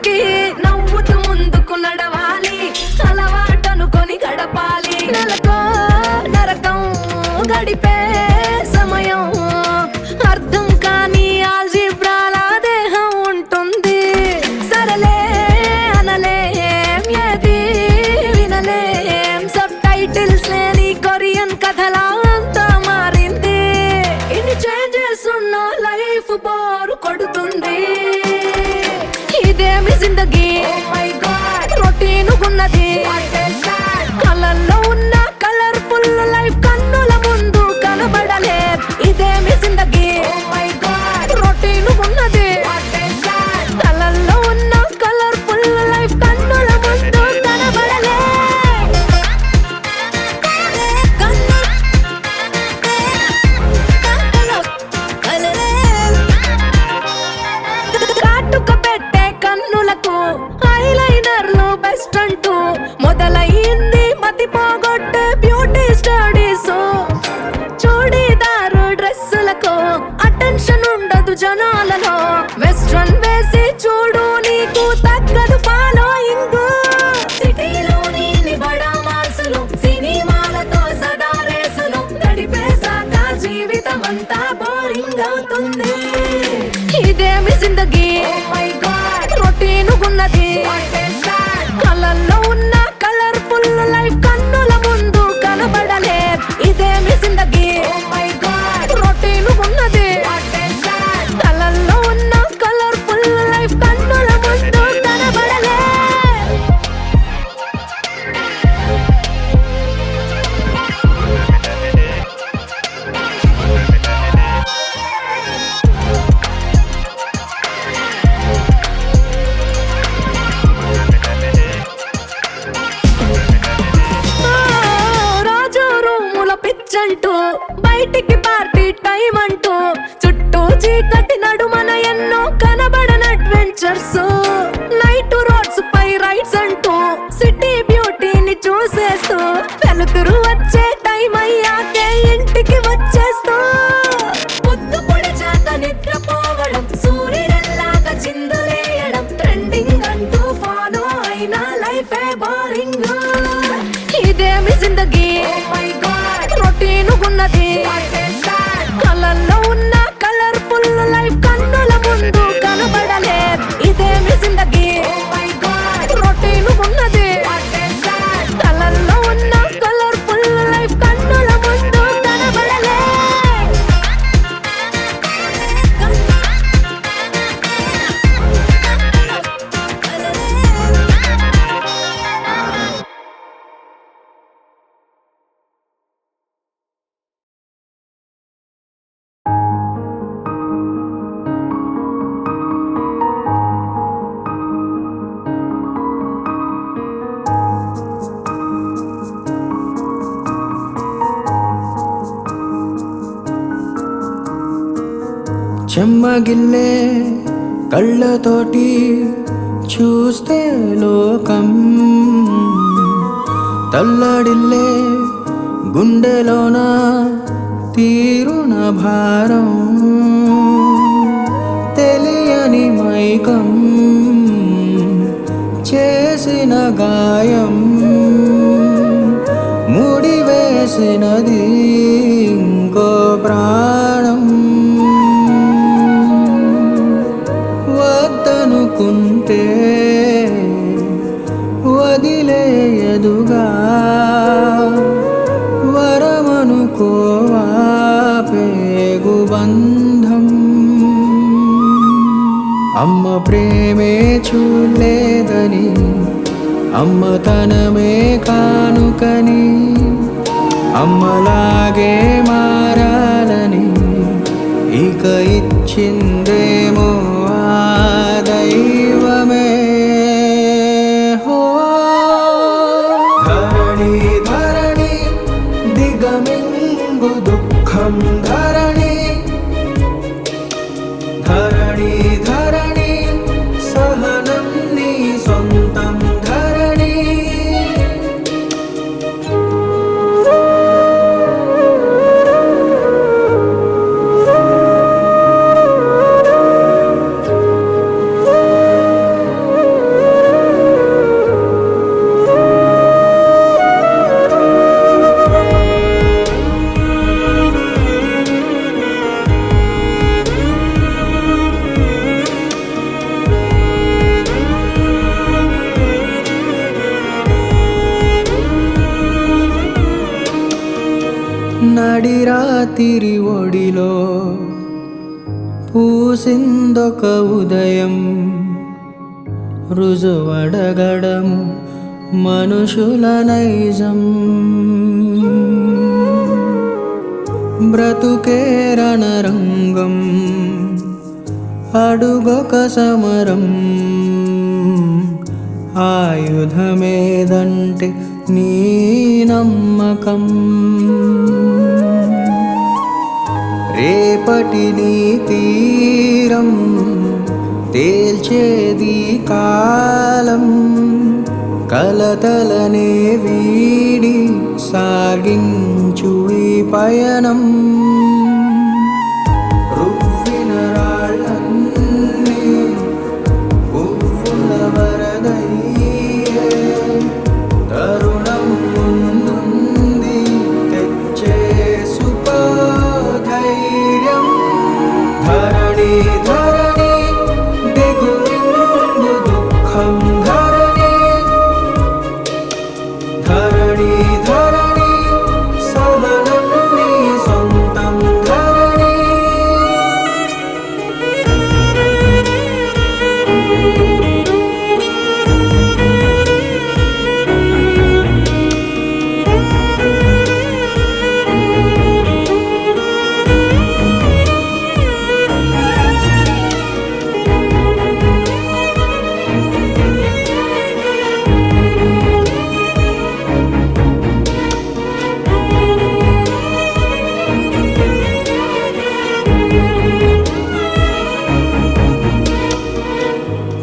బ్రతుకి నవ్వుతూ ముందుకు నడవాలి, అలవాటనుకొని గడపాలి. నెలకో నరకం గడిపే సమయం అర్థం కాని ఆల్జీబ్రాలా దేహం ఉంటుంది. సరలే అనలేం ఏది వినలేం, సబ్ టైటిల్స్ లేని కొరియన్ కథలా అంతా మారింది. ఇన్ని చేంజెస్ ఉన్న లైఫ్ బోరు కొడుతుంది. ఇదేమి జిందగీ రొటీన్ ఉన్నది, కలల్లో ఉన్న కలర్ఫుల్ లైఫ్ కన్నుల ముందు కనబడలే. ఇదేమి జిందగీ రొటీన్ ఉన్నది, కలల్లో ఉన్న కలర్ఫుల్ లైఫ్ కన్నుల ముందు కనబడలే. కాటుక పెట్టే కన్నులకు ఐలైనర్లు బెస్ట్ అంటూ మొదలయ్యింది మతి పోగొట్టే బ్యూటీ స్టడీస్. చూడీదారు డ్రెస్సులకు అటెన్షన్ ఉండదు జనాలలో, వెస్ట్రన్ వేసి చూడు నీకు తగ్గదు ఫాలోయింగ్. సిటీలోని బడా మాల్సులు సినిమాలతో సదా రేసులు గడిపేశాక జీవితం అంతా బోరింగ్ అవుతుంది. ఇదేమి జిందగీ రొటీన్ ఉన్నది, కలల్లో ఉన్న కలర్ఫుల్ లైఫ్ కన్నుల ముందు కనబడలే. ఇదేమి జిందగీ రొటీన్ ఉన్నది, కలల్లో ఉన్న కలర్ఫుల్ లైఫ్ కన్నుల ముందు కనబడలే. రాజు రూముల పిచ్చంటూ బయటికి పార్టీ టైం అంటూ చుట్టూ చీకటి నడుమన ఎన్నో కనబడన అడ్వెంచర్స్. నైట్ రోడ్స్ పై రైడ్స్ అంటూ సిటీ బ్యూటీని చూసేస్తూ వెలుతురు వచ్చే టైం అయ్యాకే ఇంటికి వచ్చేస్తూ పొద్దు పొడి చేత నిద్రపోవడం, సూర్యుడల్లాగా చిందులేయడం, ట్రెండింగ్ అంటూ ఫాలో అయినా లైఫే బోరింగ్. ఇదేమి జిందగీ రొటీన్ ఉన్నది, కలల్లో ఉన్న కలర్ఫుల్ లైఫ్ కన్నుల ముందు కనబడలే. ఇదేమి జిందగీ రొటీన్ ఉన్నది, కలల్లో ఉన్న కలర్ఫుల్ లైఫ్ కన్నుల ముందు కనబడలే. చెమ్మగిల్లే కళ్ళతోటి చూస్తే లోకం, తల్లడిల్లే గుండెలోన తీరున భారం, తెలియని మైకం చేసిన గాయం, ముడివేసినది ఇంకో ప్రాణం. వద్దనుకుంటే వదిలేయదుగా, వరమనుకోవా పేగుబంధం. అమ్మ ప్రేమే చూడలేదని, అమ్మతనమే కానుకని, అమ్మలాగే మారాలని ఇక ఇచ్చిందేమో ఆ దైవమే. హో ధరణి ధరణి దిగమింగు దుఃఖం ధరణి, ధరణి ధరణి సహనం నీ సొంతం ధరణి. రాత్రి ఒడిలో పూసిందొక ఉదయం, రుజువడగడము మనుషుల నైజం. బ్రతుకే రణరంగం, అడుగొక సమరం. ఆయుధమేదంటే నీ నమ్మకం. రేపటి నీ తీరం తేల్చేది కాలం. కలతలనే వీడి సాగించు ఈ పయనం. రువ్విన రాళ్ళన్నీ పువ్వుల వరదయ్యే, తరుణం ముందుంది తెచ్చే సుఖధైర్యం. ధరణి ధరణి దిగుమింగు దుఃఖం. ధరణి ధరణి ధరణి సహనం నీ సొంతం. ధరణి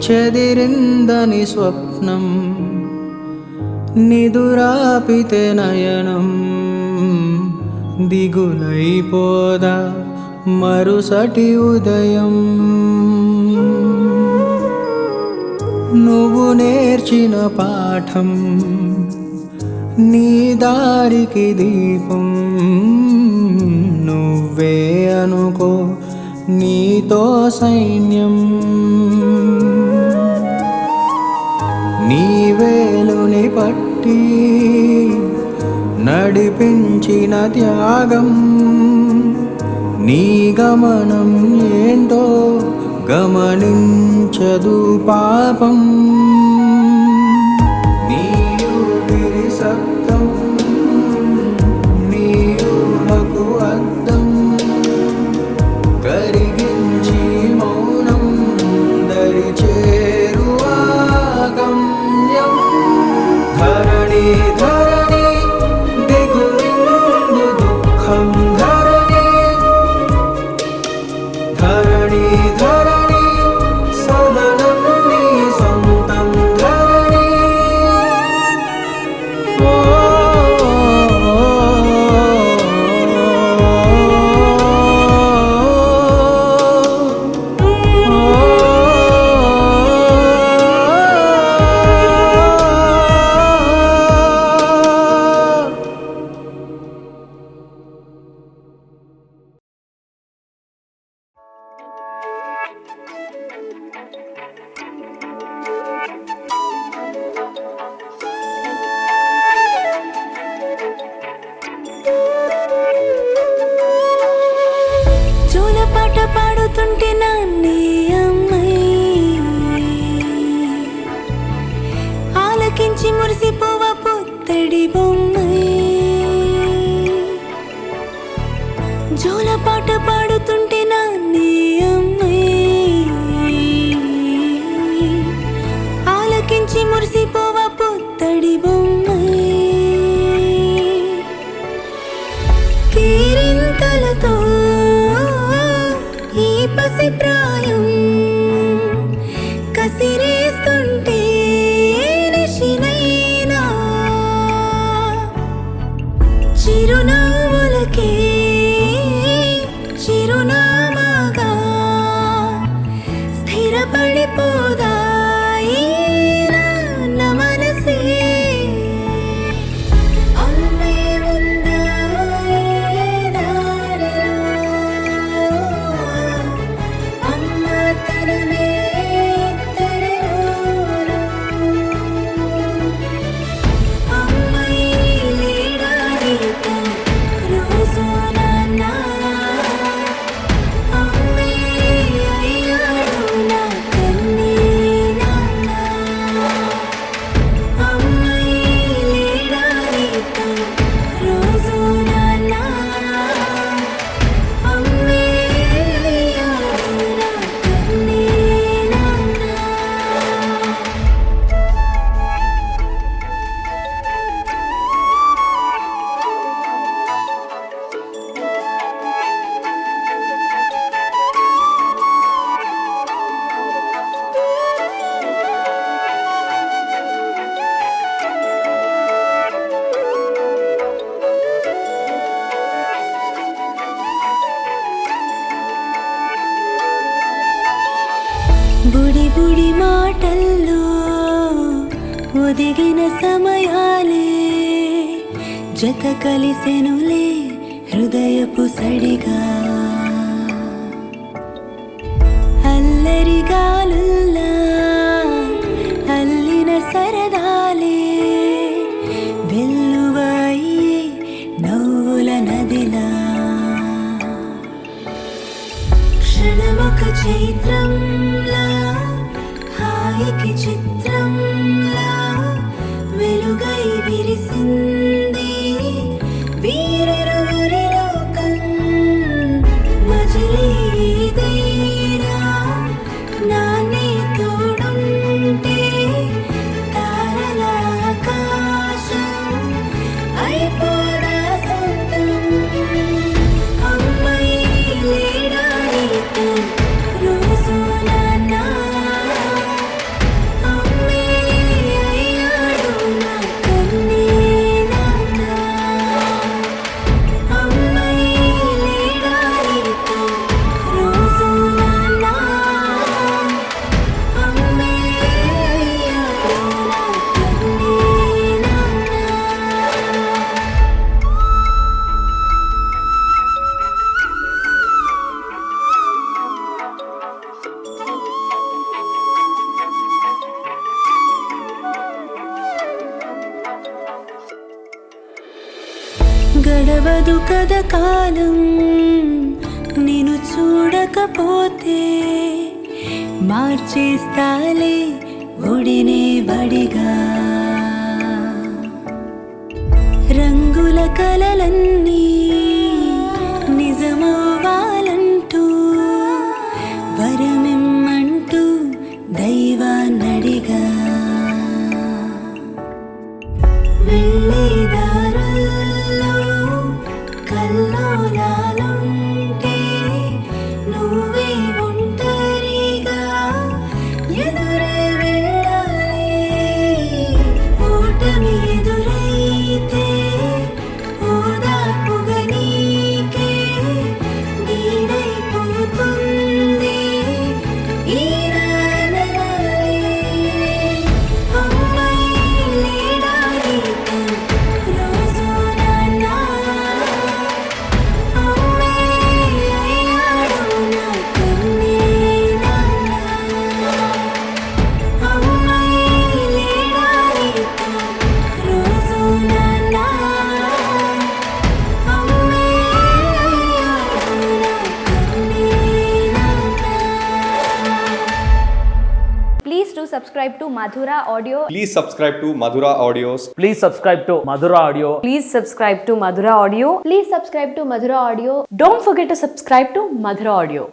చెదిరిందని స్వప్నం, నిదురాపితే నయనం. దిగులైపోదా మరుసటి ఉదయం. నువ్వు నేర్చిన పాఠం, నీ దారికి దీపం. నువ్వే అనుకో నీతో సైన్యం. నీ వేలుని పట్టి నడిపించిన త్యాగం. నీ గమనం ఏంటో గమనించదు పాపం. నీ ఊపిరి శబ్దం, నీ ఊహకు అద్దం. కరిగించి మౌనం దరి చేరువా గమ్యం. ధరణి ధరణి దిగుమింగు దుఃఖం. ధరణి ధరణి ధరణి సహనం నీ సొంతం. ధరణి ఓ జోలపాట పాడుతుంటే నాన్నే అమ్మాయి, ఆలకించి మురిసిపోవ పుత్తడి బొమ్మాయి. జోలపాట పాడుతుంటే నాన్నే అమ్మాయి, ఆలకించి మురిసిపోవ పుత్తడి బొమ్మాయి. కీరింతలతో ఈ పసి ప్రాయం కసిరేస్తుంటే నిశినైనా చిరునవ్వులకే చిరునామాగా స్థిరపడిపోదా ఈ నా మనసే. అమ్మే ఉందా ఈ దారిలో, అమ్మ బుడి బుడి మాటల్లో ఒదిగిన సమయాలే జత కలిసెనులే హృదయపు సడిగా అల్లరి గాలుల్లా అల్లిన సరదాలే వెల్లువాయి నవ్వుల నదిలా క్షణమొక చైత్రంలా హాయికి చిత్రంలా వెలుగై విరిసింది వీరిరువురి లోకం మజిలీ ఏదైనా నానే తోడుంటే తారల ఆకాశం అయిపోదా సొంతం అమ్మాయి లేడా నీతో రోజు నాన్న అమ్మే అయ్యాడు నా కన్నే నాన్న అమ్మాయి లేడా నీతో రోజు నాన్న అమ్మే అయ్యాడు నా కన్నే నాన్న. గడవదు కద కాలం నేను చూడకపోతే మార్చేస్తాలే ఒడినే బడిగా రంగుల కలలన్నీ నిజమవ్వాలంటూ వరమిమ్మంటూ దైవాన్నడిగా వెళ్ళే దారుల్లో కల్లోలాలుంటే నువ్వే ఒంటరిగా ఎదురే వెళ్ళాలి ఓటమి ఎదురైతే ఓదార్పుగా నీకే నీడైపోతుంది ఈ నానగాలి అమ్మాయి లేడా నీతో రోజు నాన్న అమ్మే అయ్యాడు నా కన్నే నాన్న అమ్మాయి లేడా నీతో రోజు నాన్న అమ్మే అయ్యాడు నా కన్నే నాన్న. Please do subscribe to Madhura Audio. Please subscribe to Madhura Audios. Please subscribe to Madhura Audio. Please subscribe to Madhura Audio. Please subscribe to Madhura Audio. Don't forget to subscribe to Madhura Audio.